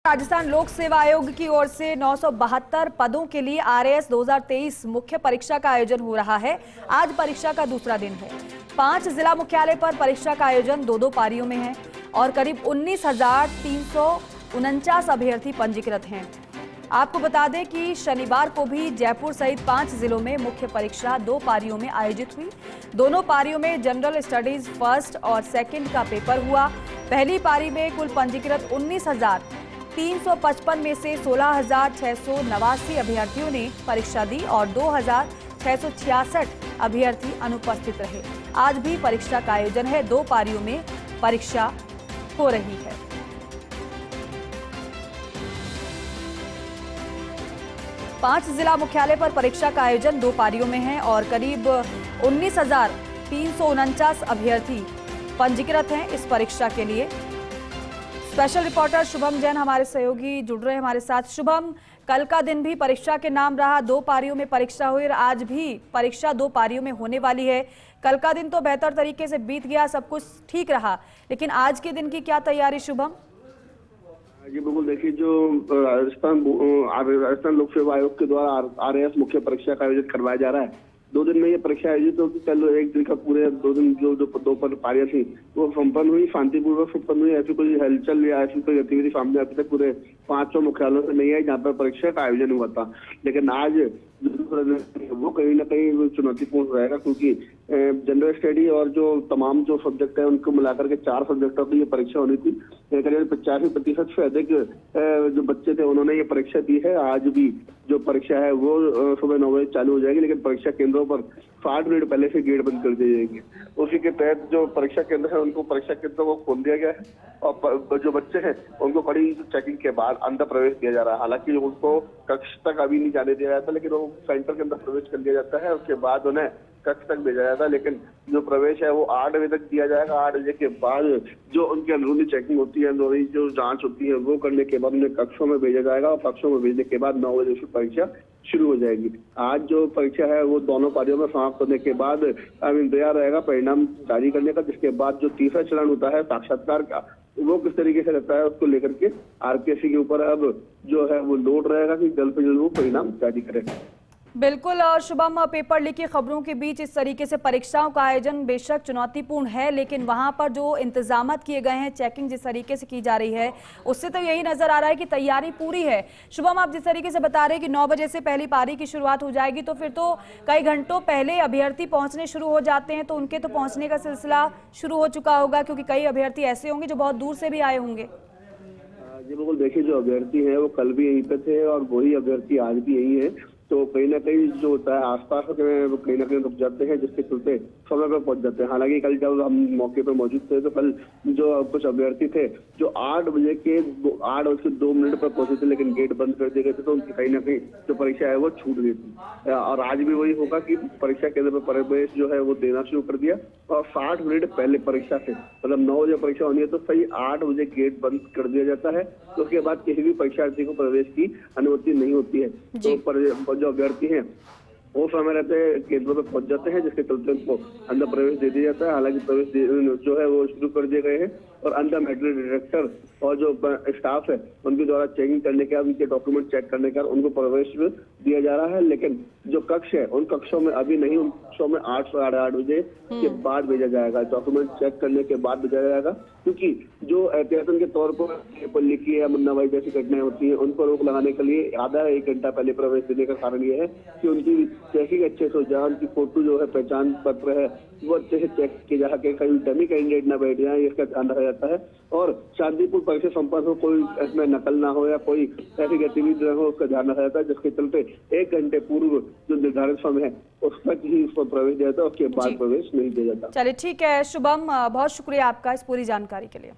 राजस्थान लोक सेवा आयोग की ओर से 972 पदों के लिए आरएएस 2023 मुख्य परीक्षा का आयोजन हो रहा है। आज परीक्षा का दूसरा दिन है। 5 जिला मुख्यालय पर परीक्षा का आयोजन दो पारियों में है और करीब 19,349 अभ्यर्थी पंजीकृत हैं। आपको बता दें कि शनिवार को भी जयपुर सहित 5 जिलों में मुख्य परीक्षा 2 पारियों में आयोजित हुई। दोनों पारियों में जनरल स्टडीज फर्स्ट और सेकंड का पेपर हुआ। पहली पारी में कुल पंजीकृत 19,355 में से 16,689 अभ्यर्थियों ने परीक्षा दी और 2,666 अभ्यर्थी अनुपस्थित रहे। आज भी परीक्षा का आयोजन है। 2 पारियों में परीक्षा हो रही है। पांच जिला मुख्यालय पर परीक्षा का आयोजन 2 पारियों में है और करीब 19,349 अभ्यर्थी पंजीकृत हैं इस परीक्षा के लिए। स्पेशल रिपोर्टर शुभम जैन हमारे सहयोगी जुड़ रहे हैं हमारे साथ। शुभम, कल का दिन भी परीक्षा के नाम रहा, 2 पारियों में परीक्षा हुई और आज भी परीक्षा 2 पारियों में होने वाली है। कल का दिन तो बेहतर तरीके से बीत गया, सब कुछ ठीक रहा, लेकिन आज के दिन की क्या तैयारी शुभम? जी बिल्कुल, देखिए जो राजस्थान लोक सेवा आयोग के द्वारा आरएएस मुख्य परीक्षा का आयोजन करवाया जा रहा है। 2 दिन में ये परीक्षा आयोजित होगी। कल एक दिन का पूरे 2 दिन जो 2 पारियां थी वो संपन्न हुई, शांतिपूर्वक संपन्न हुई। ऐसी कोई हलचल या ऐसी कोई गतिविधि सामने अभी तक पूरे 5 मुख्यालयों से नहीं आई जहाँ पर परीक्षा का आयोजन हुआ था। लेकिन आज वो कहीं ना कहीं चुनौतीपूर्ण रहेगा, क्योंकि जनरल स्टडी और जो तमाम जो सब्जेक्ट है उनको मिलाकर के 4 सब्जेक्टों की ये परीक्षा होनी थी। करीब 85% से अधिक जो बच्चे थे उन्होंने ये परीक्षा दी है। आज भी जो परीक्षा है वो सुबह 9 बजे चालू हो जाएगी, लेकिन परीक्षा केंद्रों पर 60 मिनट पहले से गेट बंद कर दिए जाएंगे। उसी के तहत जो परीक्षा केंद्र है उनको परीक्षा केंद्रों को खोल दिया गया है और जो बच्चे हैं उनको कड़ी चेकिंग के बाद अंदर प्रवेश दिया जा रहा है। हालांकि उनको कक्ष तक अभी नहीं जाने दिया जाता, लेकिन वो सेंटर के अंदर प्रवेश कर दिया जाता है। उसके बाद उन्हें कक्ष तक भेजा जाता है, लेकिन जो प्रवेश है वो 8 बजे तक दिया जाएगा। 8 बजे के बाद जो उनकी अंदरूनी चेकिंग होती है, अंदरूनी जो जांच होती है वो करने के बाद उन्हें कक्षों में भेजा जाएगा और कक्षों में भेजने के बाद 9 बजे से परीक्षा शुरू हो जाएगी। आज जो परीक्षा है वो दोनों पारियों में समाप्त होने के बाद इंतजार रहेगा परिणाम जारी करने का, जिसके बाद जो तीसरा चरण होता है साक्षात्कार का, वो किस तरीके से रहता है उसको लेकर के आरपीएससी के ऊपर अब जो है वो लोड रहेगा कि जल्द से जल्द वो परिणाम जारी करेगा। बिल्कुल, और शुभम, पेपर लीक की खबरों के बीच इस तरीके से परीक्षाओं का आयोजन बेशक चुनौतीपूर्ण है, लेकिन वहां पर जो इंतजामात किए गए हैं, चेकिंग जिस तरीके से की जा रही है, उससे तो यही नजर आ रहा है कि तैयारी पूरी है। शुभम, आप जिस तरीके से बता रहे हैं कि 9 बजे से पहली पारी की शुरुआत हो जाएगी, तो फिर तो कई घंटों पहले अभ्यर्थी पहुंचने शुरू हो जाते हैं, तो उनके तो पहुंचने का सिलसिला शुरू हो चुका होगा, क्योंकि कई अभ्यर्थी ऐसे होंगे जो बहुत दूर से भी आए होंगे। जी बिल्कुल, देखिए जो अभ्यर्थी है वो कल भी यहीं पे थे और वही अभ्यर्थी आज भी यही है। तो कहीं ना कहीं जो होता है आसपास में वो कहीं ना कहीं रुक जाते हैं, जिसके चलते समय पर पहुंच जाते हैं। हालांकि कल जब हम मौके पर मौजूद थे तो कल जो कुछ अभ्यर्थी थे जो 8 बजे के 8:02 पर पहुंचे थे, लेकिन गेट बंद कर दिए गए थे, तो उनकी कहीं ना कहीं जो परीक्षा है वो छूट गई थी। और आज भी वही होगा कि परीक्षा केंद्र पर प्रवेश जो है वो देना शुरू कर दिया और 60 मिनट पहले परीक्षा से, मतलब 9 बजे परीक्षा होनी है तो सही 8 बजे गेट बंद कर दिया जाता है। तो उसके बाद किसी भी परीक्षार्थी को प्रवेश की अनुमति नहीं होती है। तो जो अभ्यर्थी हैं वो समय रहते केंद्रों पर पहुंच जाते हैं, जिसके चलते उनको अंदर प्रवेश दे दिया जाता है। हालांकि प्रवेश जो है वो शुरू कर दिए गए हैं और अंदर मेडिकल डायरेक्टर और जो स्टाफ है उनके द्वारा चेकिंग करने के बाद, उनके डॉक्यूमेंट चेक करने के बाद उनको प्रवेश दिया जा रहा है। लेकिन जो कक्ष है उन कक्षों में अभी नहीं, उन कक्षों में 8 से 8:30 बजे के बाद भेजा जाएगा। डॉक्यूमेंट चेक करने के बाद भेजा जाएगा, क्योंकि जो एहतियातन के तौर पर पेपर लीक या मुन्नाभाई जैसी घटनाएं होती है उनको रोक लगाने के लिए आधा 1 घंटा पहले प्रवेश देने का कारण यह है कि उनकी चेकिंग अच्छे से हो जाए, उनकी फोटो जो है पहचान पत्र है वो अच्छे से चेक किए जा सके, कहीं डमी कैंडिडेट ना बैठ जाए, इसका ध्यान रखा जाता है। और शांतिपूर्ण परीक्षा संपन्न हो, कोई इसमें नकल ना हो या कोई ऐसी गतिविधि न हो, उसका ध्यान रखा जाता है, जिसके चलते 1 घंटे पूर्व जो निर्धारित समय है उस तक ही उस पर प्रवेश दिया जाता है, उसके बाद प्रवेश नहीं दिया जाता। चलिए ठीक है शुभम, बहुत शुक्रिया आपका इस पूरी जानकारी के लिए।